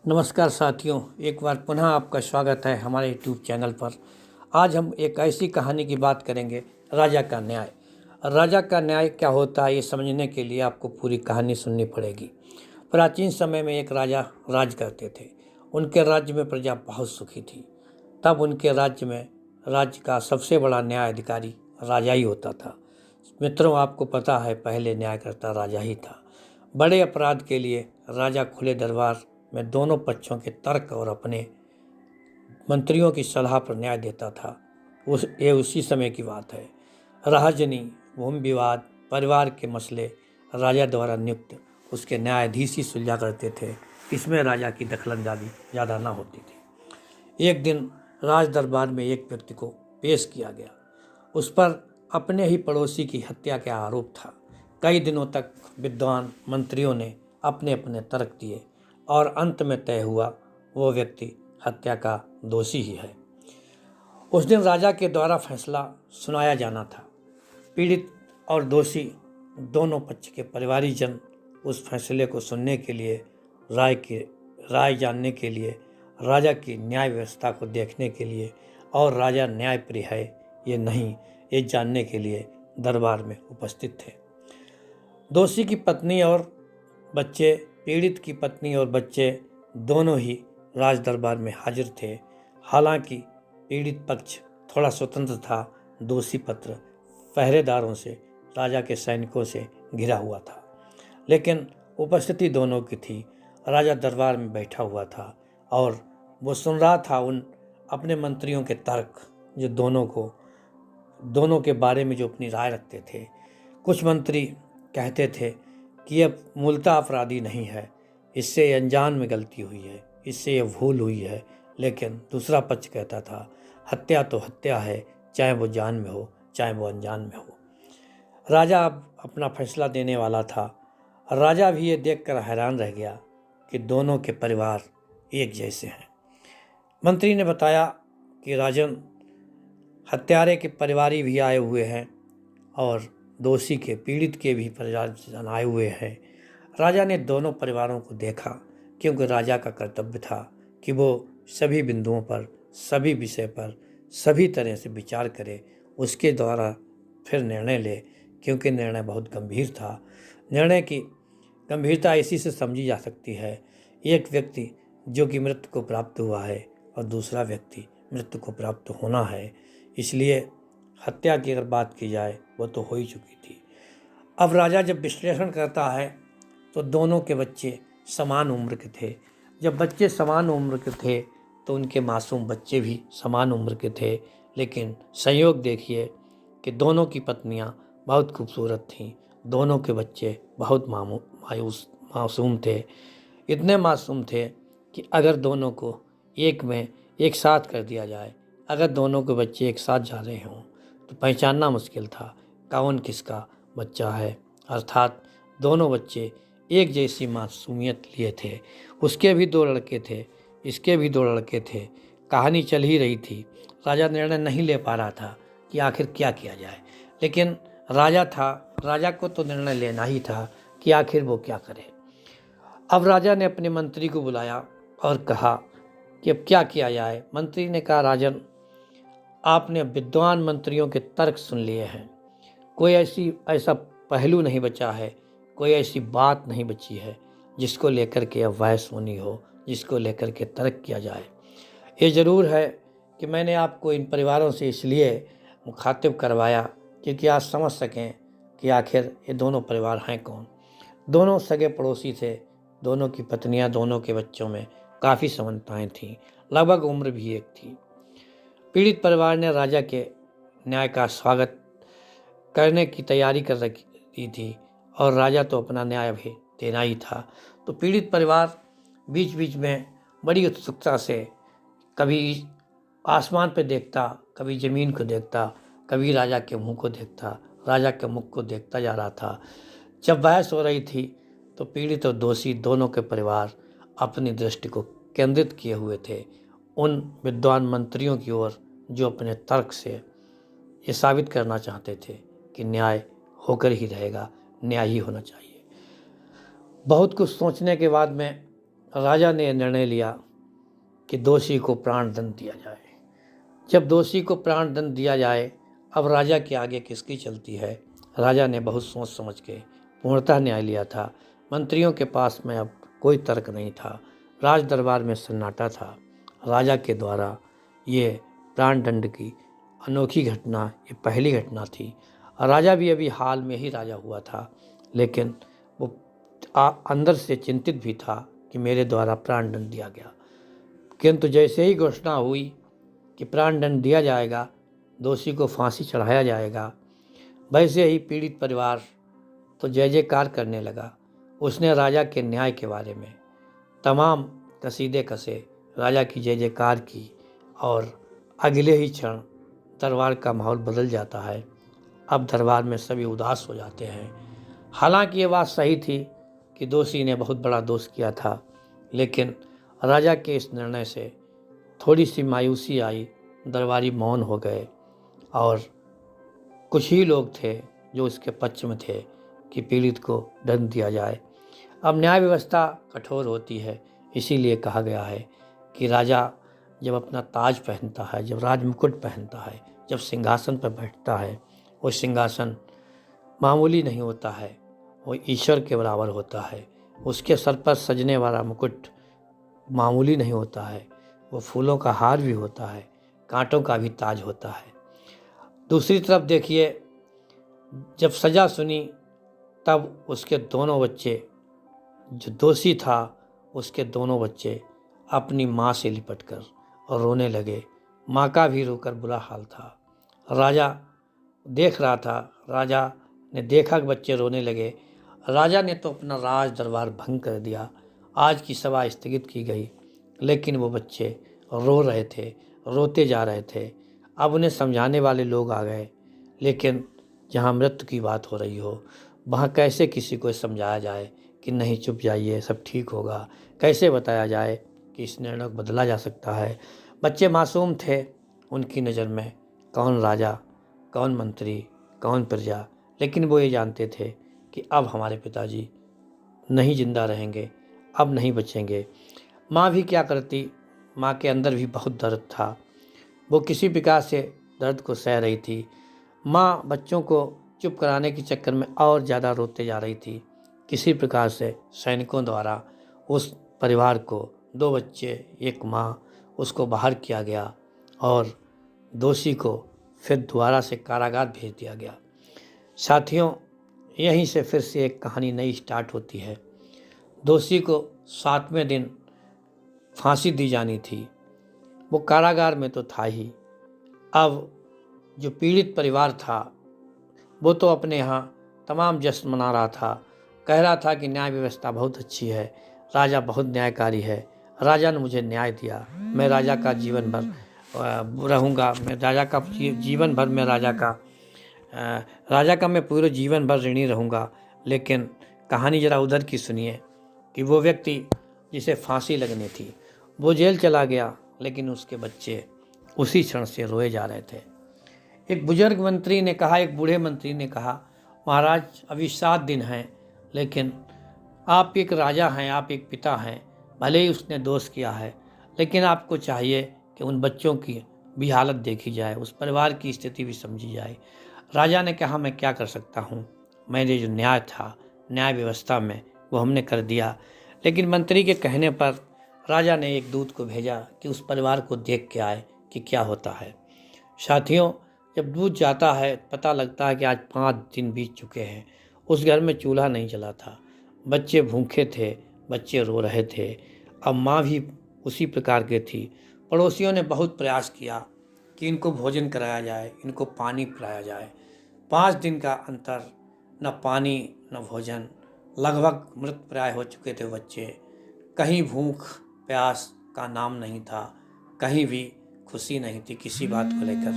नमस्कार साथियों, एक बार पुनः आपका स्वागत है हमारे यूट्यूब चैनल पर। आज हम एक ऐसी कहानी की बात करेंगे, राजा का न्याय। राजा का न्याय क्या होता है, ये समझने के लिए आपको पूरी कहानी सुननी पड़ेगी। प्राचीन समय में एक राजा राज करते थे। उनके राज्य में प्रजा बहुत सुखी थी। तब उनके राज्य में राज्य का सबसे बड़ा न्याय अधिकारी राजा ही होता था। मित्रों, आपको पता है पहले न्यायकर्ता राजा ही था। बड़े अपराध के लिए राजा खुले दरबार में दोनों पक्षों के तर्क और अपने मंत्रियों की सलाह पर न्याय देता था। ये उसी समय की बात है। राजनी, भूमि विवाद, परिवार के मसले राजा द्वारा नियुक्त उसके न्यायाधीश ही सुलझा करते थे। इसमें राजा की दखलंदाजी ज़्यादा ना होती थी। एक दिन राज दरबार में एक व्यक्ति को पेश किया गया। उस पर अपने ही पड़ोसी की हत्या का आरोप था। कई दिनों तक विद्वान मंत्रियों ने अपने अपने तर्क दिए और अंत में तय हुआ वो व्यक्ति हत्या का दोषी ही है। उस दिन राजा के द्वारा फैसला सुनाया जाना था। पीड़ित और दोषी दोनों पक्ष के परिवारीजन उस फैसले को सुनने के लिए, राय जानने के लिए, राजा की न्याय व्यवस्था को देखने के लिए और राजा न्यायप्रिय है ये नहीं, ये जानने के लिए दरबार में उपस्थित थे। दोषी की पत्नी और बच्चे, पीड़ित की पत्नी और बच्चे दोनों ही राज दरबार में हाजिर थे। हालांकि पीड़ित पक्ष थोड़ा स्वतंत्र था। दोषी पत्र पहरेदारों से, राजा के सैनिकों से घिरा हुआ था, लेकिन उपस्थिति दोनों की थी। राजा दरबार में बैठा हुआ था और वो सुन रहा था उन अपने मंत्रियों के तर्क, जो दोनों के बारे में जो अपनी राय रखते थे। कुछ मंत्री कहते थे कि यह मूलतः अपराधी नहीं है, इससे अनजान में गलती हुई है, इससे यह भूल हुई है। लेकिन दूसरा पक्ष कहता था हत्या तो हत्या है, चाहे वो जान में हो चाहे वो अनजान में हो। राजा अब अपना फैसला देने वाला था। राजा भी ये देखकर हैरान रह गया कि दोनों के परिवार एक जैसे हैं। मंत्री ने बताया कि राजन, हत्यारे के परिवारी भी आए हुए हैं और दोषी के, पीड़ित के भी परिवारजन आए हुए हैं। राजा ने दोनों परिवारों को देखा, क्योंकि राजा का कर्तव्य था कि वो सभी बिंदुओं पर, सभी विषय पर, सभी तरह से विचार करे, उसके द्वारा फिर निर्णय ले, क्योंकि निर्णय बहुत गंभीर था। निर्णय की गंभीरता इसी से समझी जा सकती है। एक व्यक्ति जो कि मृत्यु को प्राप्त हुआ है और दूसरा व्यक्ति मृत्यु को प्राप्त होना है, इसलिए हत्या की अगर बात की जाए वो तो हो ही चुकी थी। अब राजा जब विश्लेषण करता है तो दोनों के बच्चे समान उम्र के थे। जब बच्चे समान उम्र के थे तो उनके मासूम बच्चे भी समान उम्र के थे। लेकिन संयोग देखिए कि दोनों की पत्नियां बहुत खूबसूरत थीं, दोनों के बच्चे बहुत मासूम थे। इतने मासूम थे कि अगर दोनों को एक साथ कर दिया जाए, अगर दोनों के बच्चे एक साथ जा रहे हों तो पहचानना मुश्किल था कौन किसका बच्चा है। अर्थात दोनों बच्चे एक जैसी मासूमियत लिए थे। उसके भी दो लड़के थे, इसके भी दो लड़के थे। कहानी चल ही रही थी। राजा निर्णय नहीं ले पा रहा था कि आखिर क्या किया जाए, लेकिन राजा को तो निर्णय लेना ही था कि आखिर वो क्या करे। अब राजा ने अपने मंत्री को बुलाया और कहा कि अब क्या किया जाए। मंत्री ने कहा, राजन, आपने विद्वान मंत्रियों के तर्क सुन लिए हैं। कोई ऐसा पहलू नहीं बचा है, कोई ऐसी बात नहीं बची है जिसको लेकर के अब बहस होनी हो, जिसको लेकर के तर्क किया जाए। ये ज़रूर है कि मैंने आपको इन परिवारों से इसलिए मुखातिब करवाया क्योंकि आप समझ सकें कि आखिर ये दोनों परिवार हैं कौन। दोनों सगे पड़ोसी थे, दोनों की पत्नियां, दोनों के बच्चों में काफ़ी समानताएं थीं, लगभग उम्र भी एक थी। पीड़ित परिवार ने राजा के न्याय का स्वागत करने की तैयारी कर रखी थी और राजा तो अपना न्याय भी देना ही था। तो पीड़ित परिवार बीच बीच में बड़ी उत्सुकता से कभी आसमान पर देखता, कभी ज़मीन को देखता, कभी राजा के मुंह को देखता, राजा के मुख को देखता जा रहा था। जब बहस हो रही थी तो पीड़ित और दोषी दोनों के परिवार अपनी दृष्टि को केंद्रित किए हुए थे उन विद्वान मंत्रियों की ओर, जो अपने तर्क से ये साबित करना चाहते थे कि न्याय होकर ही रहेगा, न्याय ही होना चाहिए। बहुत कुछ सोचने के बाद में राजा ने निर्णय लिया कि दोषी को प्राण दंड दिया जाए। जब दोषी को प्राण दंड दिया जाए, अब राजा के आगे किसकी चलती है। राजा ने बहुत सोच समझ के पूर्णतः न्याय लिया था। मंत्रियों के पास में अब कोई तर्क नहीं था। राज दरबार में सन्नाटा था। राजा के द्वारा ये प्राण दंड की अनोखी घटना, ये पहली घटना थी। राजा भी अभी हाल में ही राजा हुआ था, लेकिन वो अंदर से चिंतित भी था कि मेरे द्वारा प्राण दंड दिया गया। किंतु जैसे ही घोषणा हुई कि प्राण दंड दिया जाएगा, दोषी को फांसी चढ़ाया जाएगा, वैसे ही पीड़ित परिवार तो जय जयकार करने लगा। उसने राजा के न्याय के बारे में तमाम कसीदे कसे, राजा की जय जयकार की, और अगले ही क्षण दरबार का माहौल बदल जाता है। अब दरबार में सभी उदास हो जाते हैं। हालांकि ये बात सही थी कि दोषी ने बहुत बड़ा दोष किया था, लेकिन राजा के इस निर्णय से थोड़ी सी मायूसी आई। दरबारी मौन हो गए और कुछ ही लोग थे जो इसके पक्ष में थे कि पीड़ित को दंड दिया जाए। अब न्याय व्यवस्था कठोर होती है, इसीलिए कहा गया है कि राजा जब अपना ताज पहनता है, जब राज मुकुट पहनता है, जब सिंहासन पर बैठता है, वो सिंहासन मामूली नहीं होता है, वो ईश्वर के बराबर होता है। उसके सर पर सजने वाला मुकुट मामूली नहीं होता है, वो फूलों का हार भी होता है, कांटों का भी ताज होता है। दूसरी तरफ देखिए, जब सजा सुनी तब उसके दोनों बच्चे, जो दोषी था उसके दोनों बच्चे अपनी माँ से लिपटकर और रोने लगे। माँ का भी रोकर बुरा हाल था। राजा देख रहा था, राजा ने देखा कि बच्चे रोने लगे। राजा ने तो अपना राज दरबार भंग कर दिया। आज की सभा स्थगित की गई, लेकिन वो बच्चे रो रहे थे, रोते जा रहे थे। अब उन्हें समझाने वाले लोग आ गए, लेकिन जहाँ मृत्यु की बात हो रही हो, वहाँ कैसे किसी को समझाया जाए कि नहीं चुप जाइए, सब ठीक होगा। कैसे बताया जाए कि इस निर्णय को बदला जा सकता है। बच्चे मासूम थे, उनकी नज़र में कौन राजा, कौन मंत्री, कौन प्रजा, लेकिन वो ये जानते थे कि अब हमारे पिताजी नहीं जिंदा रहेंगे, अब नहीं बचेंगे। माँ भी क्या करती, माँ के अंदर भी बहुत दर्द था। वो किसी प्रकार से दर्द को सह रही थी। माँ बच्चों को चुप कराने के चक्कर में और ज़्यादा रोते जा रही थी। किसी प्रकार से सैनिकों द्वारा उस परिवार को, 2 बच्चे, 1 माँ, उसको बाहर किया गया और दोषी को फिर दोबारा से कारागार भेज दिया गया। साथियों, यहीं से फिर से एक कहानी नई स्टार्ट होती है। दोषी को 7वें दिन फांसी दी जानी थी। वो कारागार में तो था ही। अब जो पीड़ित परिवार था वो तो अपने यहाँ तमाम जश्न मना रहा था, कह रहा था कि न्याय व्यवस्था बहुत अच्छी है, राजा बहुत न्यायकारी है, राजा ने मुझे न्याय दिया, मैं राजा का जीवन भर रहूँगा, मैं राजा का जीवन भर मैं राजा का मैं पूरे जीवन भर ऋणी रहूँगा। लेकिन कहानी ज़रा उधर की सुनिए कि वो व्यक्ति जिसे फांसी लगनी थी वो जेल चला गया, लेकिन उसके बच्चे उसी क्षण से रोए जा रहे थे। एक बुजुर्ग मंत्री ने कहा, एक बूढ़े मंत्री ने कहा, महाराज अभी 7 दिन हैं, लेकिन आप एक राजा हैं, आप एक पिता हैं, भले ही उसने दोष किया है, लेकिन आपको चाहिए कि उन बच्चों की भी हालत देखी जाए, उस परिवार की स्थिति भी समझी जाए। राजा ने कहा, मैं क्या कर सकता हूँ, मेरे जो न्याय था, न्याय व्यवस्था में, वो हमने कर दिया। लेकिन मंत्री के कहने पर राजा ने एक दूत को भेजा कि उस परिवार को देख के आए कि क्या होता है। साथियों, जब दूत जाता है, पता लगता है कि आज 5 दिन बीत चुके हैं। उस घर में चूल्हा नहीं जला था, बच्चे भूखे थे, बच्चे रो रहे थे। अब माँ भी उसी प्रकार की थी। पड़ोसियों ने बहुत प्रयास किया कि इनको भोजन कराया जाए, इनको पानी पिलाया जाए। 5 दिन का अंतर, न पानी न भोजन, लगभग मृत प्राय हो चुके थे बच्चे। कहीं भूख प्यास का नाम नहीं था, कहीं भी खुशी नहीं थी किसी बात को लेकर।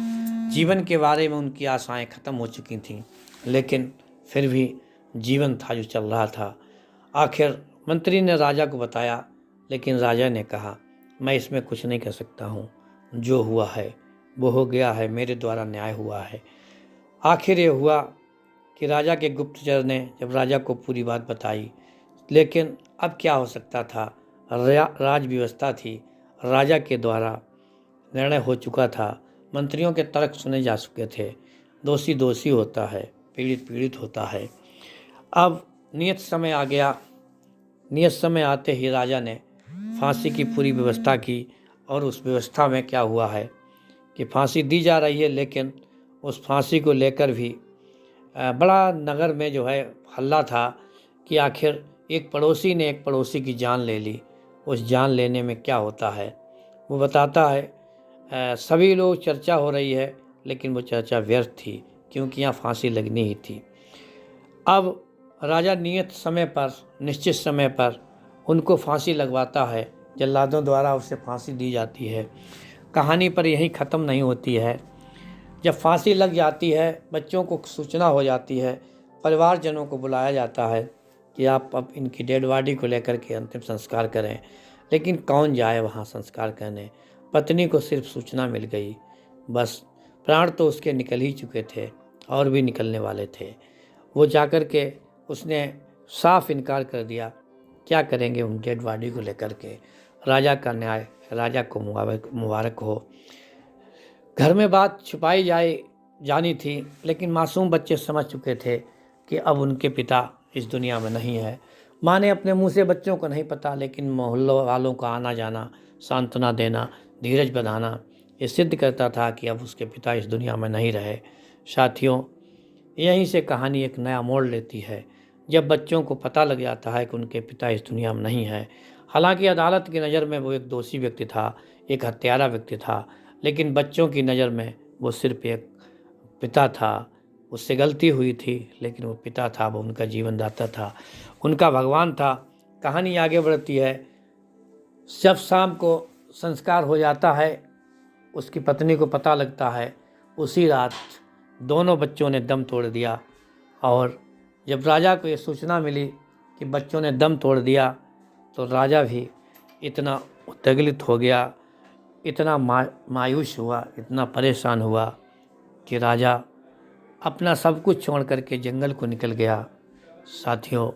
जीवन के बारे में उनकी आशाएं खत्म हो चुकी थीं, लेकिन फिर भी जीवन था जो चल रहा था। आखिर मंत्री ने राजा को बताया, लेकिन राजा ने कहा, मैं इसमें कुछ नहीं कर सकता हूँ, जो हुआ है वो हो गया है, मेरे द्वारा न्याय हुआ है। आखिर ये हुआ कि राजा के गुप्तचर ने जब राजा को पूरी बात बताई, लेकिन अब क्या हो सकता था, राज व्यवस्था थी, राजा के द्वारा निर्णय हो चुका था, मंत्रियों के तर्क सुने जा चुके थे, दोषी दोषी होता है, पीड़ित पीड़ित होता है। अब नियत समय आ गया। नियत समय आते ही राजा ने फांसी की पूरी व्यवस्था की और उस व्यवस्था में क्या हुआ है कि फांसी दी जा रही है, लेकिन उस फांसी को लेकर भी बड़ा नगर में जो है हल्ला था कि आखिर एक पड़ोसी ने एक पड़ोसी की जान ले ली। उस जान लेने में क्या होता है वो बताता है। सभी लोग चर्चा हो रही है, लेकिन वो चर्चा व्यर्थ थी, क्योंकि यहाँ फांसी लगनी ही थी। अब राजा नियत समय पर, निश्चित समय पर उनको फांसी लगवाता है। जल्लादों द्वारा उसे फांसी दी जाती है। कहानी पर यहीं ख़त्म नहीं होती है। जब फांसी लग जाती है, बच्चों को सूचना हो जाती है, परिवारजनों को बुलाया जाता है कि आप अब इनकी डेड बॉडी को लेकर के अंतिम संस्कार करें। लेकिन कौन जाए वहाँ संस्कार करने। पत्नी को सिर्फ सूचना मिल गई, बस प्राण तो उसके निकल ही चुके थे और भी निकलने वाले थे। वो जाकर के उसने साफ इनकार कर दिया। क्या करेंगे उन डेड बॉडी को लेकर के। राजा का न्याय, राजा को मुबारक हो। घर में बात छुपाई जानी थी, लेकिन मासूम बच्चे समझ चुके थे कि अब उनके पिता इस दुनिया में नहीं है। माँ ने अपने मुंह से बच्चों को नहीं पता, लेकिन मोहल्लों वालों का आना जाना, सांत्वना देना, धीरज बंधाना ये सिद्ध करता था कि अब उसके पिता इस दुनिया में नहीं रहे। साथियों, यहीं से कहानी एक नया मोड़ लेती है, जब बच्चों को पता लग जाता है कि उनके पिता इस दुनिया में नहीं है। हालांकि अदालत की नज़र में वो एक दोषी व्यक्ति था, एक हत्यारा व्यक्ति था, लेकिन बच्चों की नज़र में वो सिर्फ एक पिता था। उससे गलती हुई थी, लेकिन वो पिता था, वो उनका जीवनदाता था, उनका भगवान था। कहानी आगे बढ़ती है। जब शाम को संस्कार हो जाता है, उसकी पत्नी को पता लगता है, उसी रात दोनों बच्चों ने दम तोड़ दिया। और जब राजा को ये सूचना मिली कि बच्चों ने दम तोड़ दिया, तो राजा भी इतना उद्विग्न हो गया, इतना मायूस हुआ, इतना परेशान हुआ कि राजा अपना सब कुछ छोड़ करके जंगल को निकल गया। साथियों,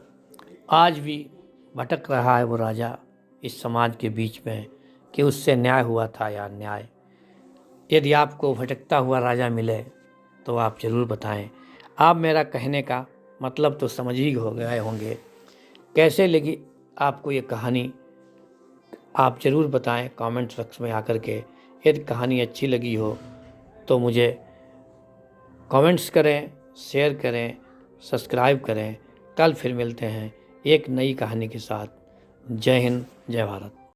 आज भी भटक रहा है वो राजा इस समाज के बीच में कि उससे न्याय हुआ था या अन्याय। यदि आपको भटकता हुआ राजा मिले तो आप ज़रूर बताएं। आप मेरा कहने का मतलब तो समझ ही हो गए होंगे। कैसे लगी आपको ये कहानी, आप ज़रूर बताएं कमेंट बॉक्स में आकर के। यदि कहानी अच्छी लगी हो तो मुझे कमेंट्स करें, शेयर करें, सब्सक्राइब करें। कल फिर मिलते हैं एक नई कहानी के साथ। जय हिंद, जय भारत।